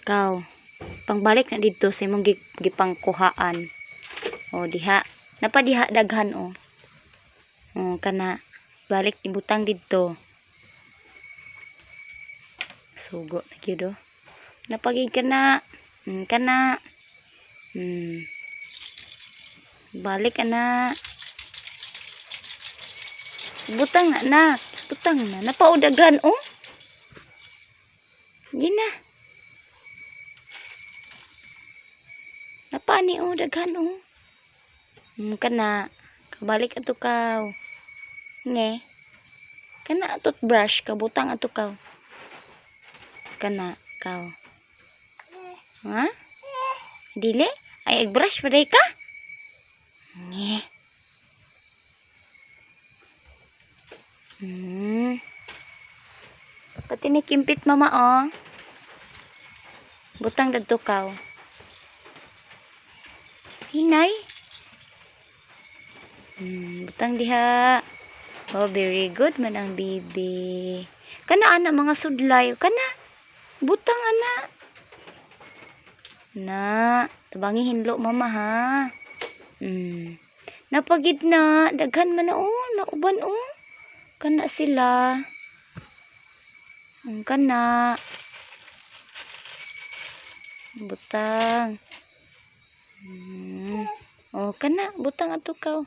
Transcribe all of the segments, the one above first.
Kaw, pangbalik na dito sa imong gipangkuhaan. O diha, napadiha daghan o. O kana, balik ibutang dito. Sugo na gyud o. Napagig kana. Kana. Balik ana. Butang na na. Butang na. Napaudagan o. Gina. Napani o daghan o. Kana. Kabalik ato kaw. Nge. Kana toothbrush kabutang ato kaw. Kana kaw. Ha? Dili? Ay brush pa day ka? Nge. Pati ni kimpit mama oh. Butang dadto kaw. Hinay. Butang diha. Oh, very good man ang bibi. Kana ana mga sudlay. Kana. Butang ana. Na. Tabangi hinlo mama ha. Napagid na. Daghan man na oh. Nauban oh. Kana sila. Kana. Butang. Oh, kana. Butang ato kaw.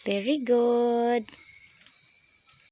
Very good.